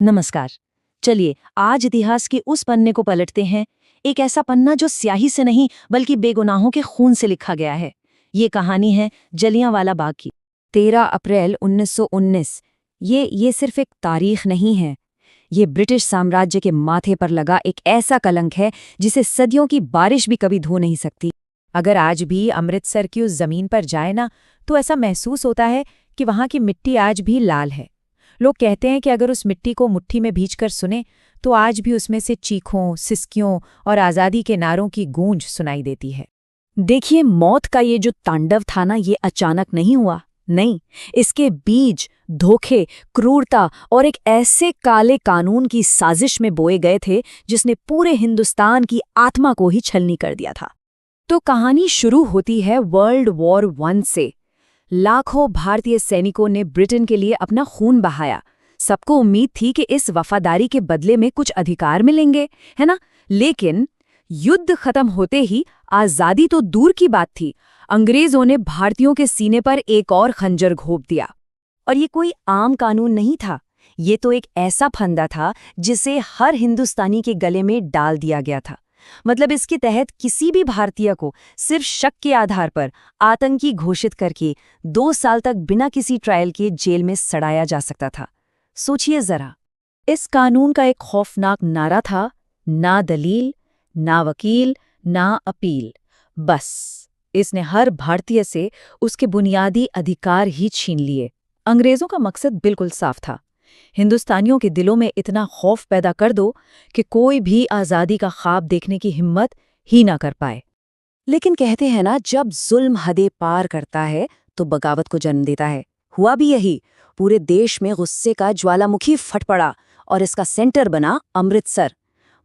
नमस्कार। चलिए आज इतिहास के उस पन्ने को पलटते हैं, एक ऐसा पन्ना जो स्याही से नहीं बल्कि बेगुनाहों के खून से लिखा गया है। ये कहानी है जलियांवाला बाग की। 13 अप्रैल 1919। ये सिर्फ एक तारीख नहीं है। ये ब्रिटिश साम्राज्य के माथे पर लगा एक ऐसा कलंक है जिसे सदियों की बारिश भी कभी धो नहीं सकती। अगर आज भी अमृतसर की उस जमीन पर जाए ना, तो ऐसा महसूस होता है कि वहाँ की मिट्टी आज भी लाल है। लोग कहते हैं कि अगर उस मिट्टी को मुट्ठी में भींचकर सुने तो आज भी उसमें से चीखों, सिसकियों और आज़ादी के नारों की गूंज सुनाई देती है। देखिए, मौत का ये जो तांडव था ना, ये अचानक नहीं हुआ। नहीं, इसके बीज धोखे, क्रूरता और एक ऐसे काले कानून की साजिश में बोए गए थे जिसने पूरे हिंदुस्तान की आत्मा को ही छलनी कर दिया था। तो कहानी शुरू होती है वर्ल्ड वॉर 1 से। लाखों भारतीय सैनिकों ने ब्रिटेन के लिए अपना खून बहाया। सबको उम्मीद थी कि इस वफादारी के बदले में कुछ अधिकार मिलेंगे, है ना? लेकिन युद्ध खत्म होते ही आजादी तो दूर की बात थी, अंग्रेजों ने भारतीयों के सीने पर एक और खंजर घोंप दिया। और ये कोई आम कानून नहीं था, ये तो एक ऐसा फंदा था जिसे हर हिंदुस्तानी के गले में डाल दिया गया था। मतलब इसके तहत किसी भी भारतीय को सिर्फ शक के आधार पर आतंकी घोषित करके 2 साल तक बिना किसी ट्रायल के जेल में सड़ाया जा सकता था। सोचिए जरा, इस कानून का एक खौफनाक नारा था, ना दलील, ना वकील, ना अपील। बस इसने हर भारतीय से उसके बुनियादी अधिकार ही छीन लिए। अंग्रेजों का मकसद बिल्कुल साफ था, हिंदुस्तानियों के दिलों में इतना खौफ पैदा कर दो कि कोई भी आज़ादी का ख्वाब देखने की हिम्मत ही ना कर पाए। लेकिन कहते हैं ना, जब जुल्म हदें पार करता है तो बगावत को जन्म देता है। हुआ भी यही। पूरे देश में गुस्से का ज्वालामुखी फट पड़ा और इसका सेंटर बना अमृतसर।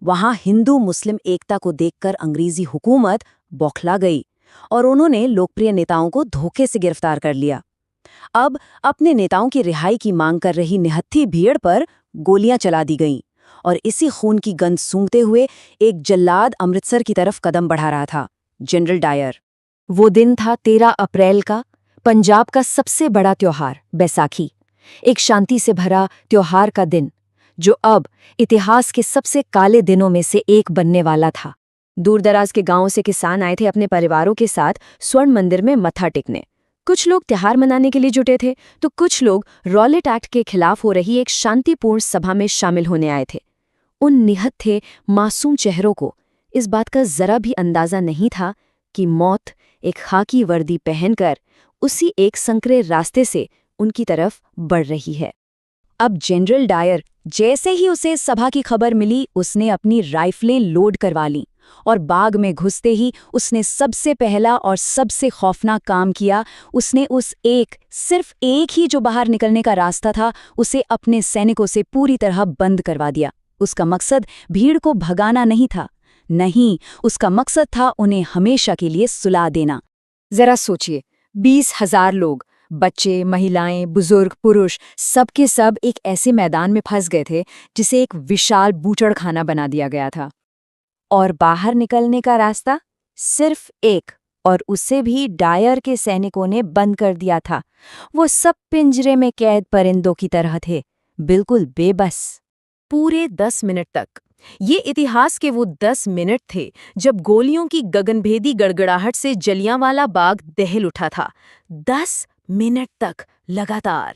वहां हिंदू मुस्लिम एकता को देखकर अंग्रेजी हुकूमत बौखला गई और उन्होंने लोकप्रिय नेताओं को धोखे से गिरफ्तार कर लिया। अब अपने नेताओं की रिहाई की मांग कर रही निहत्थी भीड़ पर गोलियां चला दी गईं और इसी खून की गंध सूंघते हुए एक जल्लाद अमृतसर की तरफ कदम बढ़ा रहा था, जनरल डायर। वो दिन था 13 अप्रैल का, पंजाब का सबसे बड़ा त्योहार बैसाखी। एक शांति से भरा त्योहार का दिन जो अब इतिहास के सबसे काले दिनों में से एक बनने वाला था। दूर-दराज के गांवों से किसान आए थे अपने परिवारों के साथ स्वर्ण मंदिर में मत्था टेकने। कुछ लोग त्योहार मनाने के लिए जुटे थे तो कुछ लोग रॉलेट एक्ट के खिलाफ हो रही एक शांतिपूर्ण सभा में शामिल होने आए थे। उन निहत्थे मासूम चेहरों को इस बात का जरा भी अंदाजा नहीं था कि मौत एक खाकी वर्दी पहनकर उसी एक संकरे रास्ते से उनकी तरफ बढ़ रही है। अब जनरल डायर, जैसे ही उसे सभा की खबर मिली, उसने अपनी राइफलें लोड करवा लीं और बाग में घुसते ही उसने सबसे पहला और सबसे खौफनाक काम किया। उसने सिर्फ एक ही जो बाहर निकलने का रास्ता था, उसे अपने सैनिकों से पूरी तरह बंद करवा दिया। उसका मकसद भीड़ को भगाना नहीं था, नहीं, उसका मकसद था उन्हें हमेशा के लिए सुला देना। जरा सोचिए, 20,000 लोग, बच्चे, महिलाएं, बुजुर्ग, पुरुष, सब के सब एक ऐसे मैदान में फंस गए थे जिसे एक विशाल बूचड़खाना बना दिया गया था। और बाहर निकलने का रास्ता सिर्फ एक, और उसे भी डायर के सैनिकों ने बंद कर दिया था। वो सब पिंजरे में कैद परिंदों की तरह थे, बिल्कुल बेबस। पूरे 10 मिनट तक, ये इतिहास के वो 10 मिनट थे जब गोलियों की गगनभेदी गड़गड़ाहट से जलियांवाला बाग दहल उठा था। 10 मिनट तक लगातार।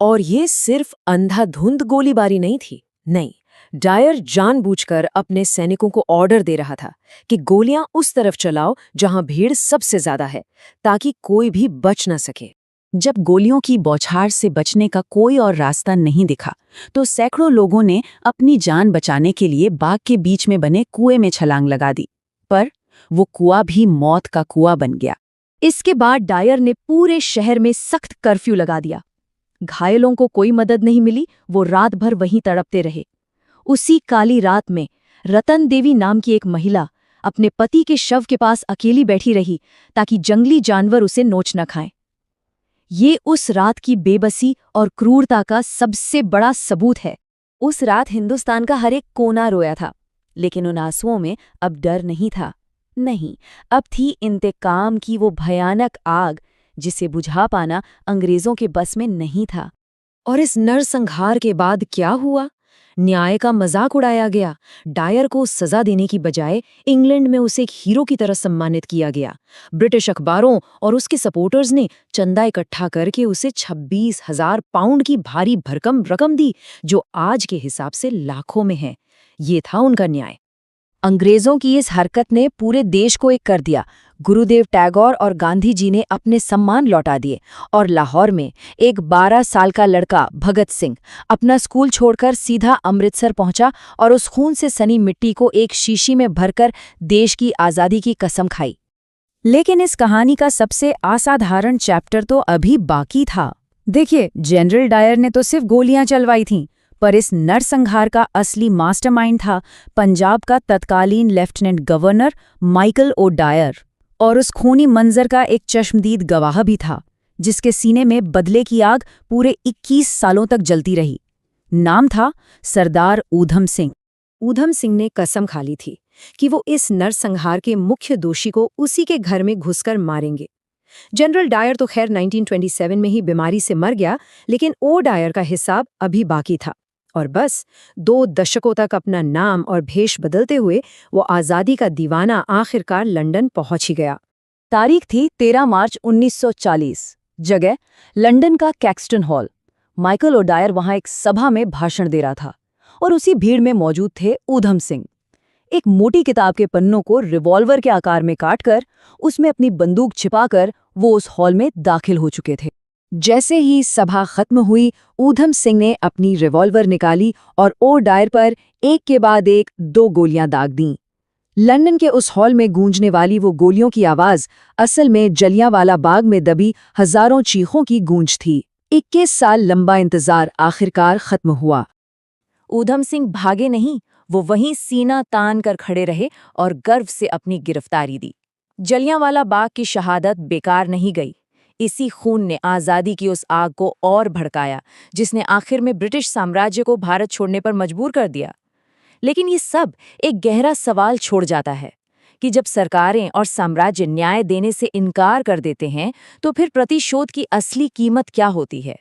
और ये सिर्फ अंधाधुंध गोलीबारी नहीं थी, नहीं, डायर जानबूझकर अपने सैनिकों को ऑर्डर दे रहा था कि गोलियां उस तरफ चलाओ जहां भीड़ सबसे ज्यादा है, ताकि कोई भी बच न सके। जब गोलियों की बौछार से बचने का कोई और रास्ता नहीं दिखा तो सैकड़ों लोगों ने अपनी जान बचाने के लिए बाग के बीच में बने कुएं में छलांग लगा दी। पर वो कुआं भी मौत का कुआं बन गया। इसके बाद डायर ने पूरे शहर में सख्त कर्फ्यू लगा दिया। घायलों को कोई मदद नहीं मिली, वो रात भर वहीं तड़पते रहे। उसी काली रात में रतन देवी नाम की एक महिला अपने पति के शव के पास अकेली बैठी रही ताकि जंगली जानवर उसे नोच न खाएं। ये उस रात की बेबसी और क्रूरता का सबसे बड़ा सबूत है। उस रात हिंदुस्तान का हर एक कोना रोया था, लेकिन उन आंसुओं में अब डर नहीं था। नहीं, अब थी इंतकाम की वो भयानक आग जिसे बुझा पाना अंग्रेजों के बस में नहीं था। और इस नरसंहार के बाद क्या हुआ? न्याय का मजाक उड़ाया गया। डायर को सजा देने की बजाय इंग्लैंड में उसे एक हीरो की तरह सम्मानित किया गया। ब्रिटिश अखबारों और उसके सपोर्टर्स ने चंदा इकट्ठा करके उसे 26,000 पाउंड की भारी भरकम रकम दी, जो आज के हिसाब से लाखों में है। ये था उनका न्याय। अंग्रेजों की इस हरकत ने पूरे देश को एक कर दिया। गुरुदेव टैगोर और गांधी जी ने अपने सम्मान लौटा दिए और लाहौर में एक 12 साल का लड़का भगत सिंह अपना स्कूल छोड़कर सीधा अमृतसर पहुंचा और उस खून से सनी मिट्टी को एक शीशी में भरकर देश की आज़ादी की कसम खाई। लेकिन इस कहानी का सबसे असाधारण चैप्टर तो अभी बाकी था। देखिए, जनरल डायर ने तो सिर्फ गोलियां चलवाई थीं, पर इस नरसंहार का असली मास्टरमाइंड था पंजाब का तत्कालीन lieutenant governor Michael O'Dwyer. और उस खूनी मंजर का एक चश्मदीद गवाह भी था, जिसके सीने में बदले की आग पूरे 21 सालों तक जलती रही। नाम था सरदार ऊधम सिंह। ऊधम सिंह ने कसम खा ली थी कि वो इस नरसंहार के मुख्य दोषी को उसी के घर में घुसकर मारेंगे। जनरल डायर तो खैर 1927 में ही बीमारी से मर गया, लेकिन ओ डायर का हिसाब अभी बाकी था। और बस 2 दशकों तक अपना नाम और भेष बदलते हुए वो आज़ादी का दीवाना आखिरकार लंदन पहुंच ही गया। तारीख थी 13 मार्च 1940। जगह लंदन का Caxton Hall. Michael O'Dwyer वहां एक सभा में भाषण दे रहा था और उसी भीड़ में मौजूद थे ऊधम सिंह। एक मोटी किताब के पन्नों को रिवॉल्वर के आकार में काटकर उसमें अपनी बंदूक छिपाकर वो उस हॉल में दाखिल हो चुके थे। जैसे ही सभा खत्म हुई, ऊधम सिंह ने अपनी रिवॉल्वर निकाली और ओ डायर पर एक के बाद एक 2 गोलियां दाग दीं। लंदन के उस हॉल में गूंजने वाली वो गोलियों की आवाज असल में जलियांवाला बाग में दबी हजारों चीखों की गूंज थी। 21 साल लंबा इंतजार आखिरकार खत्म हुआ। ऊधम सिंह भागे नहीं, वो वहीं सीना तान कर खड़े रहे और गर्व से अपनी गिरफ्तारी दी। जलियांवाला बाग की शहादत बेकार नहीं गई। इसी खून ने आज़ादी की उस आग को और भड़काया, जिसने आखिर में ब्रिटिश साम्राज्य को भारत छोड़ने पर मजबूर कर दिया। लेकिन ये सब एक गहरा सवाल छोड़ जाता है कि जब सरकारें और साम्राज्य न्याय देने से इनकार कर देते हैं, तो फिर प्रतिशोध की असली कीमत क्या होती है।